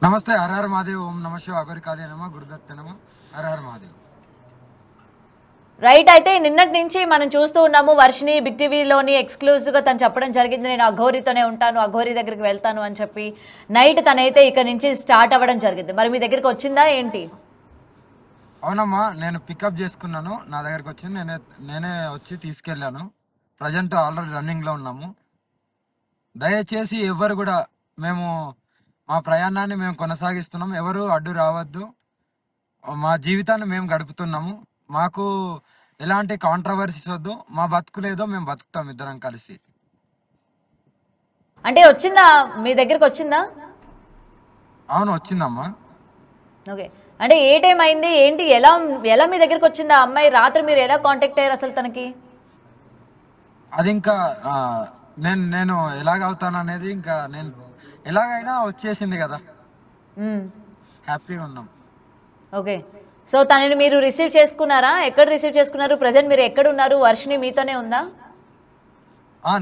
నమస్తే. హరహర మహాదేవ్. ఓం నమ శివ. అగరి కాళీ నమ గురుదత్త నమ. హరహర మహాదేవ్. రైట్. అయితే నిన్నటి నుంచి మనం చూస్తూ ఉన్నాము వర్షిని బిగ్ టీవీలోని ఎక్స్క్లూజివ్గా తను చెప్పడం జరిగింది, నేను అఘోరితోనే ఉంటాను, అఘోరి దగ్గరికి వెళ్తాను అని చెప్పి. నైట్ తనైతే ఇక్కడ నుంచి స్టార్ట్ అవ్వడం జరిగింది. మరి మీ దగ్గరికి వచ్చిందా ఏంటి? అవునమ్మా, నేను పికప్ చేసుకున్నాను. నా దగ్గరకు వచ్చింది. నేనే వచ్చి తీసుకెళ్ళాను. ప్రజెంట్ ఆల్రెడీ రన్నింగ్లో ఉన్నాము. దయచేసి ఎవరు కూడా మేము మా ప్రయాణాన్ని మేము కొనసాగిస్తున్నాం. ఎవరు అడ్డు రావద్దు. మా జీవితాన్ని మేము గడుపుతున్నాము. మాకు ఎలాంటి కాంట్రవర్సీస్ వద్దు. మా బతుకులేదో మేము బతుకుతాం ఇద్దరం కలిసి. అంటే వచ్చిందా, మీ దగ్గరికి వచ్చిందా? అవును, వచ్చిందమ్మా. ఓకే. అంటే ఏ టైం అయింది ఏంటి, ఎలా ఎలా మీ దగ్గరికి వచ్చిందా అమ్మాయి? రాత్రి మీరు ఎలా కాంటాక్ట్ అయ్యారు అసలు తనకి? అది ఇంకా నేను నేను ఎలాగవుతాను అనేది ఇంకా నేను ఎలాగైనా వచ్చేసింది కదా, హ్యాపీగా ఉన్నాం. ఓకే. సో తనని మీరు రిసీవ్ చేసుకున్నారా? ఎక్కడ రిసీవ్ చేసుకున్నారు? ప్రజెంట్ మీరు ఎక్కడ ఉన్నారు? వర్షిని మీతోనే ఉందా?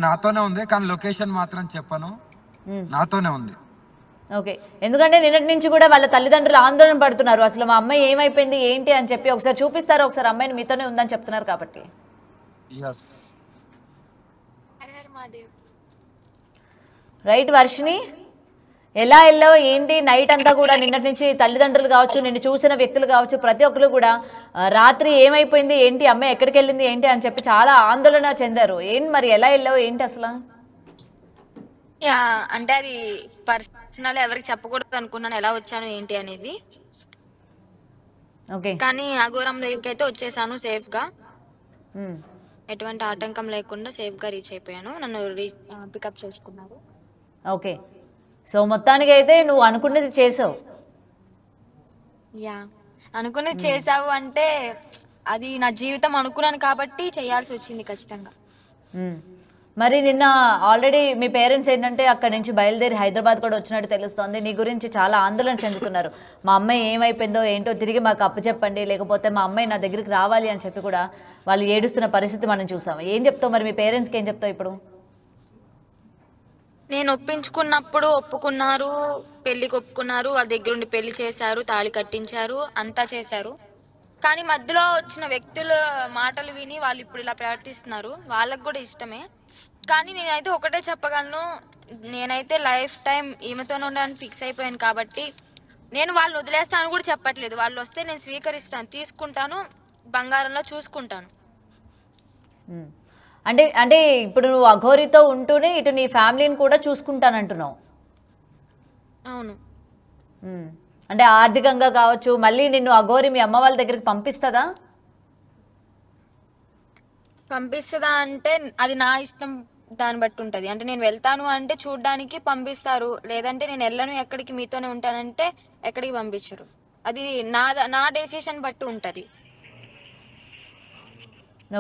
నాతోనే ఉంది, కానీ లొకేషన్ మాత్రం చెప్పను. నాతోనే ఉంది. ఓకే. ఎందుకంటే నిన్నటి నుంచి కూడా వాళ్ళ తల్లిదండ్రులు ఆందోళన పడుతున్నారు, అసలు మా అమ్మాయి ఏమైపోయింది ఏంటి అని చెప్పి. ఒకసారి చూపిస్తారు, ఒకసారి అమ్మాయిని మీతోనే ఉందని చెప్తున్నారు కాబట్టి. రైట్. వర్షిని, ఎలా వెళ్ళావు ఏంటి? నైట్ అంతా కూడా నిన్నటి నుంచి తల్లిదండ్రులు కావచ్చు, నిన్ను చూసిన వ్యక్తులు కావచ్చు, ప్రతి ఒక్కరు కూడా రాత్రి ఏమైపోయింది ఏంటి, అమ్మాయి ఎక్కడికి వెళ్ళింది ఏంటి అని చెప్పి చాలా ఆందోళన చెందారు. ఏంటి మరి, ఎలా వెళ్ళావు ఏంటి అసలు? అంటే అది పర్సనల్, ఎవరికి చెప్పకూడదు అనుకున్నాను ఎలా వచ్చాను ఏంటి అనేది. ఓకే. కానీ అఘోరం దగ్గరికి అయితే వచ్చేసాను సేఫ్ గా. ఎటువంటి ఆటంకం లేకుండా సేఫ్ గా రీచ్ అయిపోయాను. నన్ను పికప్ చేసుకున్నారు. ఓకే. సో మొత్తానికి అయితే నువ్వు అనుకున్నది చేసావు. అనుకున్నది చేసావు అంటే అది నా జీవితం అనుకున్నాను కాబట్టి చేయాల్సి వచ్చింది ఖచ్చితంగా. మరి నిన్న ఆల్రెడీ మీ పేరెంట్స్ ఏంటంటే అక్కడి నుంచి బయలుదేరి హైదరాబాద్ కూడా వచ్చినట్టు తెలుస్తోంది. నీ గురించి చాలా ఆందోళన చెందుతున్నారు. మా అమ్మాయి ఏమైపోయిందో ఏంటో తిరిగి మాకు అప్పచెప్పండి, లేకపోతే మా అమ్మాయి నా దగ్గరికి రావాలి అని చెప్పి కూడా వాళ్ళు ఏడుస్తున్న పరిస్థితి మనం చూసాం. ఏం చెప్తావు మరి, మీ పేరెంట్స్కి ఏం చెప్తావు ఇప్పుడు? నేను ఒప్పించుకున్నప్పుడు ఒప్పుకున్నారు, పెళ్లికి ఒప్పుకున్నారు, వాళ్ళ దగ్గర ఉండి పెళ్లి చేశారు, తాళి కట్టించారు, అంతా చేశారు. కానీ మధ్యలో వచ్చిన వ్యక్తుల మాటలు విని వాళ్ళు ఇప్పుడు ఇలా ప్రవర్తిస్తున్నారు. వాళ్ళకు కూడా ఇష్టమే. కానీ నేనైతే ఒకటే చెప్పగలను, నేనైతే లైఫ్ టైం ఈమెతోనే ఉండడానికి ఫిక్స్ అయిపోయాను కాబట్టి నేను వాళ్ళని వదిలేస్తాను కూడా చెప్పట్లేదు. వాళ్ళు వస్తే నేను స్వీకరిస్తాను, తీసుకుంటాను, బంగారంలో చూసుకుంటాను. అంటే అంటే ఇప్పుడు నువ్వు అఘోరితో ఉంటూనే ఇటు నీ ఫ్యామిలీని కూడా చూసుకుంటానంటున్నావు. అవును. అంటే ఆర్థికంగా కావచ్చు, మళ్ళీ నిన్ను అఘోరి మీ అమ్మ వాళ్ళ దగ్గరికి పంపిస్తుందా? పంపిస్తుందా అంటే అది నా ఇష్టం, దాన్ని బట్టి ఉంటది. అంటే నేను వెళ్తాను అంటే చూడ్డానికి పంపిస్తారు, లేదంటే నేను వెళ్ళను, ఎక్కడికి మీతోనే ఉంటానంటే ఎక్కడికి పంపించరు. అది నా డెసిషన్ బట్టి ఉంటది.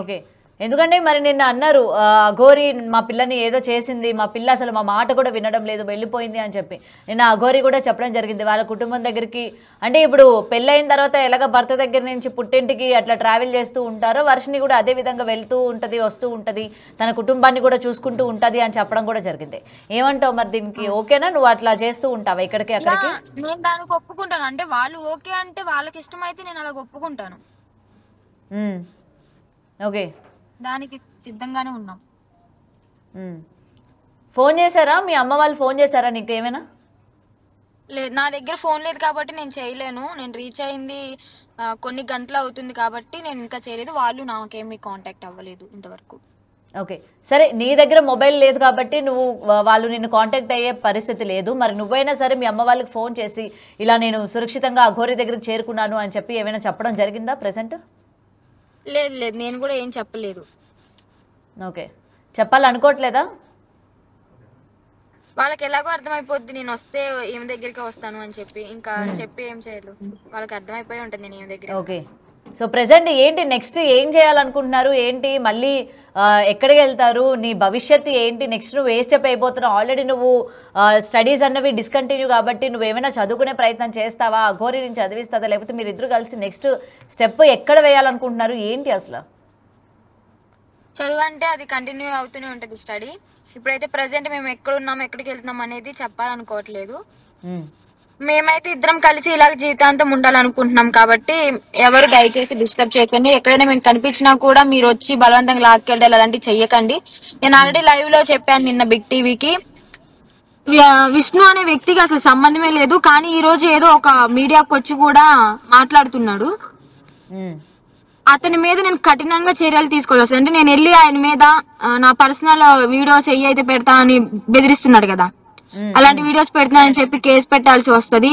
ఓకే. ఎందుకంటే మరి నిన్న అన్నారు అఘోరి మా పిల్లని ఏదో చేసింది, మా పిల్ల అసలు మా మాట కూడా వినడం లేదు, వెళ్ళిపోయింది అని చెప్పి నిన్న అఘోరి కూడా చెప్పడం జరిగింది వాళ్ళ కుటుంబం దగ్గరికి. అంటే ఇప్పుడు పెళ్ళైన తర్వాత ఎలాగ భర్త దగ్గర నుంచి పుట్టింటికి అట్లా ట్రావెల్ చేస్తూ ఉంటారో వర్షిని కూడా అదే విధంగా వెళ్తూ ఉంటుంది, వస్తూ ఉంటుంది, తన కుటుంబాన్ని కూడా చూసుకుంటూ ఉంటుంది అని చెప్పడం కూడా జరిగింది. ఏమంటావు మరి దీనికి? ఓకేనా, నువ్వు అట్లా చేస్తూ ఉంటావా ఇక్కడికి అక్కడికి? నేను దానికి ఒప్పుకుంటాను. అంటే వాళ్ళు ఓకే అంటే వాళ్ళకి ఇష్టం అయితే నేను అలా ఒప్పుకుంటాను. ఓకే. దానికి సిద్ధంగానే ఉన్నాం. ఫోన్ చేశారా మీ అమ్మ వాళ్ళు? ఫోన్ చేశారా నీకు ఏమైనా? లేదు, నా దగ్గర ఫోన్ లేదు కాబట్టి నేను చేయలేను. నేను రీచ్ అయింది కొన్ని గంటలు అవుతుంది కాబట్టి నేను ఇంకా చేయలేదు. వాళ్ళు నాకేమీ కాంటాక్ట్ అవ్వలేదు ఇంతవరకు. ఓకే. సరే, నీ దగ్గర మొబైల్ లేదు కాబట్టి నువ్వు వాళ్ళు నిన్ను కాంటాక్ట్ అయ్యే పరిస్థితి లేదు. మరి నువ్వైనా సరే మీ అమ్మ వాళ్ళకి ఫోన్ చేసి ఇలా నేను సురక్షితంగా అఘోరి దగ్గరికి చేరుకున్నాను అని చెప్పి ఏమైనా చెప్పడం జరిగిందా ప్రెసెంట్? లేదు లేదు, నేను కూడా ఏం చెప్పలేదు. ఓకే. చెప్పాలనుకోవట్లేదా? వాళ్ళకి ఎలాగో అర్థమైపోద్ది నేను వస్తే ఈమె దగ్గరికి వస్తాను అని చెప్పి. ఇంకా చెప్పి ఏం చేయలేదు, వాళ్ళకి అర్థమైపోయి ఉంటుంది నేను ఈమె దగ్గర. ఓకే. సో ప్రెసెంట్ ఏంటి నెక్స్ట్ ఏం చేయాలనుకుంటున్నారు ఏంటి? మళ్ళీ ఎక్కడికి వెళ్తారు? నీ భవిష్యత్తు ఏంటి? నెక్స్ట్ నువ్వు ఏ స్టెప్ అయిపోతున్నావు? ఆల్రెడీ నువ్వు స్టడీస్ అన్నవి డిస్కంటిన్యూ కాబట్టి నువ్వేమైనా చదువుకునే ప్రయత్నం చేస్తావా? అఘోరి నుంచి చదివిస్తుందా, లేకపోతే మీరు ఇద్దరు కలిసి నెక్స్ట్ స్టెప్ ఎక్కడ వేయాలనుకుంటున్నారు ఏంటి అసలు? చదువు అంటే అది కంటిన్యూ అవుతూనే ఉంటుంది స్టడీ. ఇప్పుడైతే ప్రెసెంట్ మేము ఎక్కడ ఉన్నాం, ఎక్కడికి వెళ్తున్నాం అనేది చెప్పాలనుకోవట్లేదు. మేమైతే ఇద్దరం కలిసి ఇలాగ జీవితాంతం ఉండాలనుకుంటున్నాం కాబట్టి ఎవరు దయచేసి డిస్టర్బ్ చేయకండి. ఎక్కడైనా మేము కనిపించినా కూడా మీరు వచ్చి బలవంతంగా లాక్కెళ్ళాలి అలాంటివి చెయ్యకండి. నేను ఆల్రెడీ లైవ్ లో చెప్పాను నిన్న బిగ్ టీవీకి, విష్ణు అనే వ్యక్తికి అసలు సంబంధమే లేదు, కానీ ఈ రోజు ఏదో ఒక మీడియాకి వచ్చి కూడా మాట్లాడుతున్నాడు. అతని మీద నేను కఠినంగా చర్యలు తీసుకోవాలి. అసలు అంటే నేను వెళ్ళి ఆయన మీద నా పర్సనల్ వీడియోస్ అయితే పెడతా అని బెదిరిస్తున్నాడు కదా, అలాంటి వీడియోస్ పెడతానని చెప్పి కేసు పెట్టాల్సి వస్తుంది.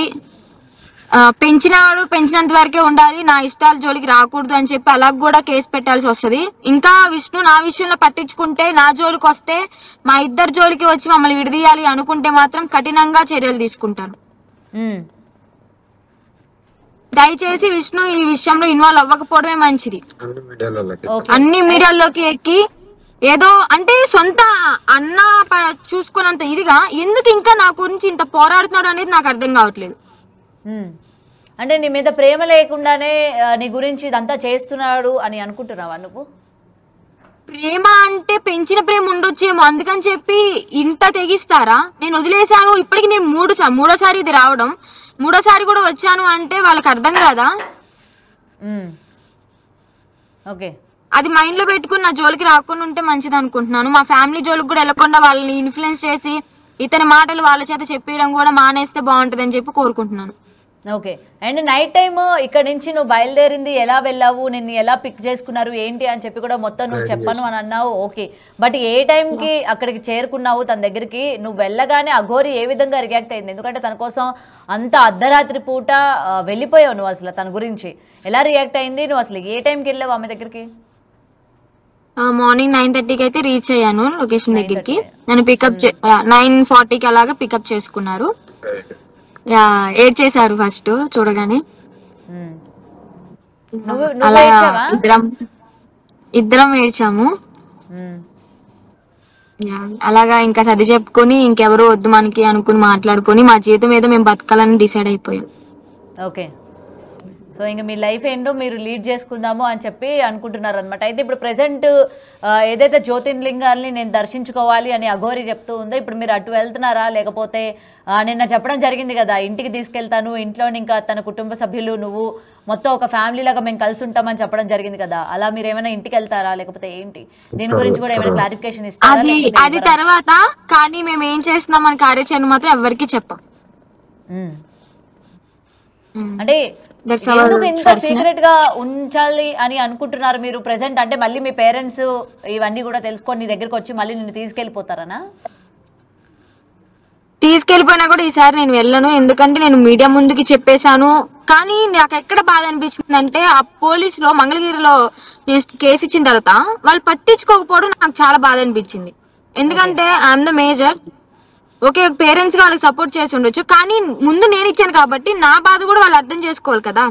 పెంచినాడు పెంచినంత వరకే ఉండాలి, నా ఇష్టాల జోలికి రాకూడదు అని చెప్పి అలా కూడా కేసు పెట్టాల్సి వస్తుంది. ఇంకా విష్ణు నా విషయంలో పట్టించుకుంటే, నా జోలికి వస్తే, మా ఇద్దరు జోలికి వచ్చి మమ్మల్ని విడదీయాలి అనుకుంటే మాత్రం కఠినంగా చర్యలు తీసుకుంటాను. దయచేసి విష్ణు ఈ విషయంలో ఇన్వాల్వ్ అవ్వకపోవడమే మంచిది. అన్ని మీడియాల్లోకి ఎక్కి ఏదో అంటే సొంత అన్న చూసుకున్నంత ఇదిగా ఎందుకు ఇంకా నా గురించి ఇంత పోరాడుతున్నాడు అనేది నాకు అర్థం కావట్లేదు. అంటే నీ మీద ప్రేమ లేకుండానే నీ గురించి ఇదంతా చేస్తున్నాడు అని అనుకుంటున్నావా నువ్వు? ప్రేమ అంటే పెంచిన ప్రేమ ఉండొచ్చేమో, అందుకని చెప్పి ఇంత తెగిస్తారా? నేను వదిలేశాను, ఇప్పటికి నేను మూడోసారి ఇది రావడం, మూడోసారి కూడా వచ్చాను అంటే వాళ్ళకి అర్థం కాదా? ఓకే, అది మైండ్ లో పెట్టుకుని నా జోలికి రాకుండా ఉంటే మంచిది అనుకుంటున్నాను. మా ఫ్యామిలీ జోలికి కూడా వెళ్ళకుండా వాళ్ళని ఇన్ఫ్లుయెన్స్ చేసి ఇతని మాటలు వాళ్ళ చేత చెప్పడం కూడా మానేస్తే బాగుంటది అని చెప్పి కోరుకుంటున్నాను. ఓకే, అండ్ నైట్ టైమ్ ఇక్కడ నుంచి నువ్వు బయలుదేరింది, ఎలా వెళ్ళావు, నిన్ను ఎలా పిక్ చేసుకున్నారు ఏంటి అని చెప్పి కూడా మొత్తం నువ్వు చెప్పను అని అన్నావు. ఓకే, బట్ ఏ టైంకి అక్కడికి చేరుకున్నావు తన దగ్గరికి? నువ్వు వెళ్ళగానే అఘోరి ఏ విధంగా రియాక్ట్ అయింది? ఎందుకంటే తన కోసం అంత అర్ధరాత్రి పూట వెళ్ళిపోయావు నువ్వు, అసలు తన గురించి ఎలా రియాక్ట్ అయింది? నువ్వు అసలు ఏ టైంకి వెళ్ళావు ఆమె దగ్గరికి? మార్నింగ్ 9:30కి అయితే రీచ్ అయ్యాను లొకేషన్ దగ్గరికి. నన్ను పికప్ 9:40కి అలాగా పికప్ చేసుకున్నారు. ఏడ్చేశారు ఫస్ట్ చూడగానే. అలా ఇద్దరం ఏడ్చాము. అలాగా ఇంకా సర్ది చెప్పుకొని ఇంకెవరు వద్దు మనకి అనుకుని మాట్లాడుకొని మా జీవితం ఏదో మేము బతకాలని డిసైడ్ అయిపోయాం. ఓకే, సో ఇంకా మీ లైఫ్ ఏంటో మీరు లీడ్ చేసుకుందాము అని చెప్పి అనుకుంటున్నారు అనమాట. అయితే ఇప్పుడు ప్రెసెంట్ ఏదైతే జ్యోతిర్లింగాల్ని నేను దర్శించుకోవాలి అని అఘోరి చెప్తూ ఉందో, ఇప్పుడు మీరు అటు వెళ్తున్నారా? లేకపోతే నిన్న చెప్పడం జరిగింది కదా ఇంటికి తీసుకెళ్తాను, ఇంట్లో ఇంకా తన కుటుంబ సభ్యులు నువ్వు మొత్తం ఒక ఫ్యామిలీ లాగా మేము కలిసి ఉంటామని చెప్పడం జరిగింది కదా, అలా మీరు ఏమైనా ఇంటికి వెళ్తారా లేకపోతే ఏంటి? దీని గురించి కూడా ఏమైనా క్లారిఫికేషన్ ఇస్తారా? అది తర్వాత, కానీ మేము ఏం చేస్తున్నాం మన కార్యాచరణ మాత్రం ఎవరికి చెప్పం. అంటే ఎందుకు ఇంత సీక్రెట్ గా ఉంచాలి అని అనుకుంటున్నారు మీరు ప్రెసెంట్? అంటే మళ్ళీ మీ పేరెంట్స్ ఇవన్నీ కూడా తెలుసుకొని నీ దగ్గరకు వచ్చి మళ్ళీ నిన్ను తీసుకెళ్లిపోతారనా? తీసుకెళ్లిపోయినా కూడా ఈసారి నేను వెళ్ళను, ఎందుకంటే నేను మీడియా ముందుకి చెప్పేశాను. కానీ నాకు ఎక్కడ బాధ అనిపించింది అంటే, ఆ పోలీసులో మంగళగిరిలో కేసు ఇచ్చిన తర్వాత వాళ్ళు పట్టించుకోకపోవడం నాకు చాలా బాధ అనిపించింది. ఎందుకంటే I'm the major. Okay, parents గా వాళ్ళకి సపోర్ట్ చేసి ఉండొచ్చు, కానీ ముందు నేను ఇచ్చాను కాబట్టి నా బాధ కూడా వాళ్ళు అర్థం చేసుకోవాలి కదా.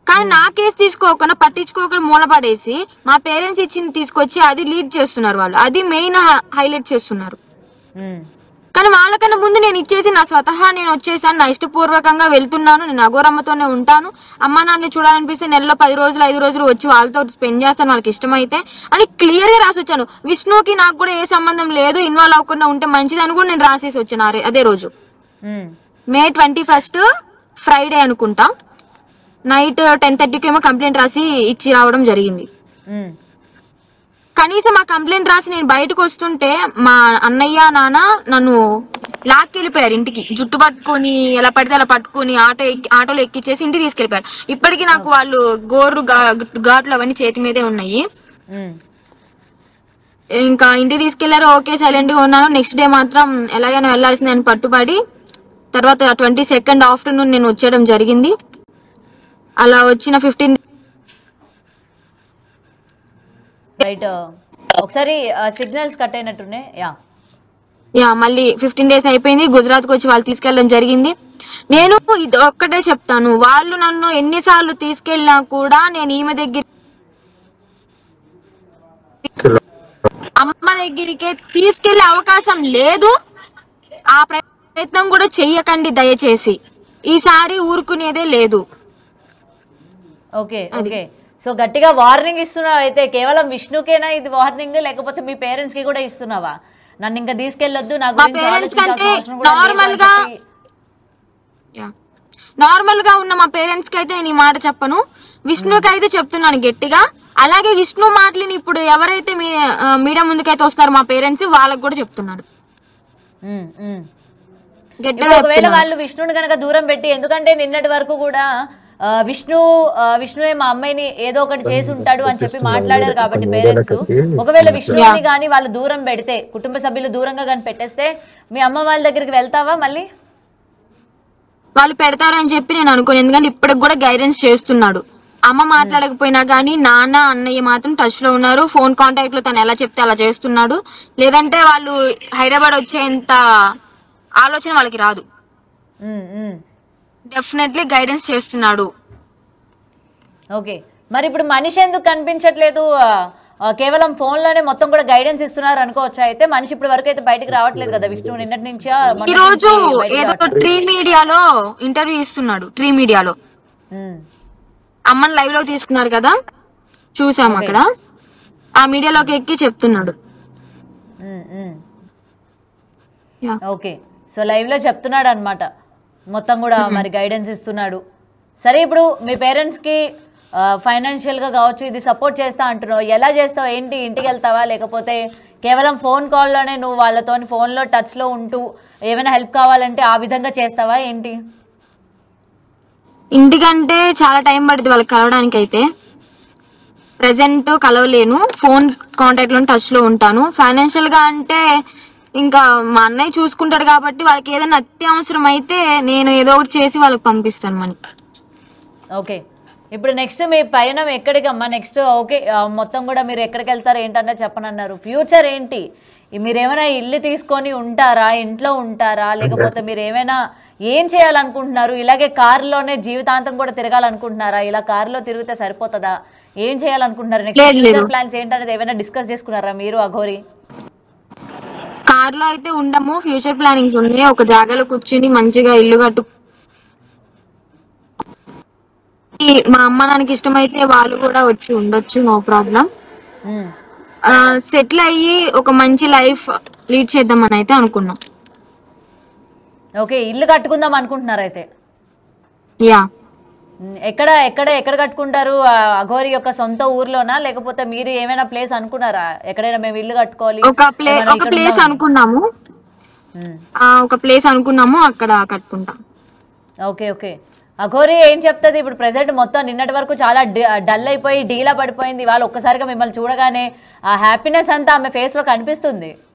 కానీ నా కేసు తీసుకోకుండా పట్టించుకోకుండా మూలపడేసి మా పేరెంట్స్ ఇచ్చింది తీసుకొచ్చి అది లీడ్ చేస్తున్నారు వాళ్ళు, అది మెయిన్ హైలైట్ చేస్తున్నారు. కానీ వాళ్ళకన్నా ముందు నేను ఇచ్చేసి నా స్వతహా నేను వచ్చేసాను, నా ఇష్టపూర్వకంగా వెళ్తున్నాను, నేను అఘోరమ్మతోనే ఉంటాను, అమ్మ నాన్న చూడాలనిపిస్తే నెలలో 10 రోజులు 5 రోజులు వచ్చి వాళ్ళతో స్పెండ్ చేస్తాను వాళ్ళకి ఇష్టమైతే అని క్లియర్ గా రాసి వచ్చాను. విష్ణుకి నాకు కూడా ఏ సంబంధం లేదు, ఇన్వాల్వ్ అవ్వకుండా ఉంటే మంచిది అని కూడా నేను రాసేసి వచ్చాను అదే రోజు. May 21 ఫ్రైడే అనుకుంటా, నైట్ 10:30కి ఏమో కంప్లైంట్ రాసి ఇచ్చి రావడం జరిగింది. కనీసం ఆ కంప్లైంట్ రాసి నేను బయటకు వస్తుంటే మా అన్నయ్య నాన్న నన్ను లాక్కెళ్ళిపోయారు ఇంటికి, జుట్టు పట్టుకొని ఎలా పడితే అలా పట్టుకుని ఆటోలో ఎక్కిచ్చేసి ఇంటికి తీసుకెళ్లిపోయారు. ఇప్పటికీ నాకు వాళ్ళు గోర్రు ఘాట్లు అవన్నీ చేతి మీదే ఉన్నాయి. ఇంకా ఇంటికి తీసుకెళ్లారు. ఓకే, సైలెంట్ గా ఉన్నాను. నెక్స్ట్ డే మాత్రం ఎలాగైనా వెళ్లాల్సిందని పట్టుబడి తర్వాత 22nd ఆఫ్టర్నూన్ నేను వచ్చేయడం జరిగింది. అలా వచ్చిన 15 రైట్, ఒకసారి సిగ్నల్స్ కట్ అయినట్టున్నాయి. మళ్ళీ 15 days అయిపోయింది. గుజరాత్ కు వచ్చి వాళ్ళు తీసుకెళ్ళడం జరిగింది. నేను ఇది ఒక్కటే చెప్తాను, వాళ్ళు నన్ను ఎన్నిసార్లు తీసుకెళ్ళినా కూడా నేను ఈమె దగ్గర అమ్మ దగ్గరికే తీసుకెళ్లే అవకాశం లేదు. ఆ ప్రయత్నం కూడా చెయ్యకండి దయచేసి, ఈసారి ఊరుకునేదే లేదు. ఓకే ఓకే, సో గట్టిగా వార్నింగ్ ఇస్తున్నావు. అయితే కేవలం విష్ణుకేనా ఇది వార్నింగ్, లేకపోతే మీ పేరెంట్స్ కి కూడా ఇస్తున్నావా? నన్ను ఇంకా తీసుకెళ్లొద్దు, నా గురించి నార్మల్ గా ఉన్న మా పేరెంట్స్ కి అయితే నేను ఈ మాట చెప్పను, విష్ణుకి అయితే చెప్తున్నాను గట్టిగా. అలాగే విష్ణు మాటలని ఇప్పుడు ఎవరైతే మీడియా ముందుకైతే వస్తారో మా పేరెంట్స్ వాళ్ళకి కూడా చెప్తున్నాను గట్టిగా. ఒకవేళ వాళ్ళు విష్ణుని కనుక దూరం పెట్టి, ఎందుకంటే నిన్నటి వరకు కూడా విష్ణువే మా అమ్మాయిని ఏదో ఒకటి చేసి ఉంటాడు అని చెప్పి మాట్లాడారు కాబట్టి పేరెంట్స్, ఒకవేళ విష్ణుని కానీ వాళ్ళు దూరం పెడితే, కుటుంబ సభ్యులు దూరంగా కానీ పెట్టేస్తే మీ అమ్మ వాళ్ళ దగ్గరికి వెళ్తావా మళ్ళీ? వాళ్ళు పెడతారని చెప్పి నేను అనుకోను, ఎందుకంటే ఇప్పటికి కూడా గైడెన్స్ చేస్తున్నాడు. అమ్మ మాట్లాడకపోయినా కానీ నాన్న అన్నయ్య మాత్రం టచ్ లో ఉన్నారు. ఫోన్ కాంటాక్ట్ లో తను ఎలా చెప్తే అలా చేస్తున్నాడు. లేదంటే వాళ్ళు హైదరాబాద్ వచ్చేంత ఆలోచన వాళ్ళకి రాదు. డెఫినెట్లీ గైడెన్స్ చేస్తున్నాడు. ఓకే, మరి ఇప్పుడు మనిషి ఎందుకు కనిపించట్లేదు? కేవలం ఫోన్ లోనే మొత్తం కూడా గైడెన్స్ ఇస్తున్నారు అనుకోవచ్చా? అయితే మనిషి ఇప్పటి వరకు అయితే బయటకు రావట్లేదు కదా విష్ణు, నిన్నటి నుంచి ఈ రోజు ఏదో ట్రీ మీడియాలో ఇంటర్వ్యూ ఇస్తున్నాడు. ట్రీ మీడియాలో అమ్మని లైవ్ లో తీసుకున్నారు కదా, చూసాం అక్కడ. ఆ మీడియాలోకి ఎక్కి చెప్తున్నాడు. ఓకే, సో లైవ్ లో చెప్తున్నాడు అన్నమాట, మొత్తం కూడా మరి గైడెన్స్ ఇస్తున్నాడు. సరే, ఇప్పుడు మీ పేరెంట్స్ కి ఫైనాన్షియల్ గా కావచ్చు ఇది సపోర్ట్ చేస్తా అంటున్నావు, ఎలా చేస్తావు? ఏంటి, ఇంటికి వెళ్తావా లేకపోతే కేవలం ఫోన్ కాల్లోనే నువ్వు వాళ్ళతో ఫోన్లో టచ్లో ఉంటూ ఏమైనా హెల్ప్ కావాలంటే ఆ విధంగా చేస్తావా ఏంటి? ఇంటికంటే చాలా టైం పడుతుంది వాళ్ళకి కలవడానికి. అయితే ప్రెసెంట్ కలవలేను, ఫోన్ కాంటాక్ట్ లో టచ్ లో ఉంటాను. ఫైనాన్షియల్ గా అంటే ఇంకా మా అన్నయ్య చూసుకుంటాడు కాబట్టి వాళ్ళకి ఏదైనా అత్యవసరం అయితే నేను ఏదో ఒకటి చేసి వాళ్ళకి పంపిస్తాను మనీ. ఓకే, ఇప్పుడు నెక్స్ట్ మీ పయనం ఎక్కడికి అమ్మా? నెక్స్ట్ ఓకే, మొత్తం కూడా మీరు ఎక్కడికి వెళ్తారు ఏంటన్నా చెప్పనన్నారు. ఫ్యూచర్ ఏంటి? మీరు ఏమైనా ఇల్లు తీసుకొని ఉంటారా, ఇంట్లో ఉంటారా, లేకపోతే మీరు ఏమైనా ఏం చేయాలనుకుంటున్నారు? ఇలాగే కారులోనే జీవితాంతం కూడా తిరగాలనుకుంటున్నారా? ఇలా కారులో తిరిగితే సరిపోతుందా? ఏం చేయాలనుకుంటున్నారు? నెక్స్ట్ ఫ్యూచర్ ప్లాన్స్ ఏంటనేది ఏమైనా డిస్కస్ చేసుకున్నారా మీరు అఘోరి? కార్ లో అయితే ఉండము, ఫ్యూచర్ ప్లానింగ్స్ ఉన్నాయి. ఒక జాగాలో కూర్చుని మంచిగా ఇల్లు కట్టు, మా అమ్మ నాన్నకి ఇష్టమైతే వాళ్ళు కూడా వచ్చి ఉండొచ్చు, నో ప్రాబ్లం. సెటిల్ అయ్యి ఒక మంచి లైఫ్ లీడ్ చేద్దామని అయితే అనుకున్నాం. ఓకే, ఇల్లు కట్టుకుందాం అనుకుంటున్నారు అయితే? యా. ఎక్కడ ఎక్కడ ఎక్కడ కట్టుకుంటారు? అఘోరి యొక్క సొంత ఊర్లోనా లేకపోతే మీరు ఏమైనా ప్లేస్ అనుకున్నారా ఎక్కడైనా మేము ఇల్లు కట్టుకోవాలి? ఒక ప్లేస్ అనుకున్నాము, ఒక ప్లేస్ అనుకున్నాము, అక్కడ కట్టుకుంటాం. ఓకే ఓకే, అఘోరి ఏం చెప్తుంది ఇప్పుడు? ప్రెసెంట్ మొత్తం నిన్నటి వరకు చాలా డల్ అయిపోయి డీలా పడిపోయింది. వాళ్ళు ఒక్కసారిగా మిమ్మల్ని చూడగానే ఆ హ్యాపీనెస్ అంతా ఆమె ఫేస్ లో కనిపిస్తుంది.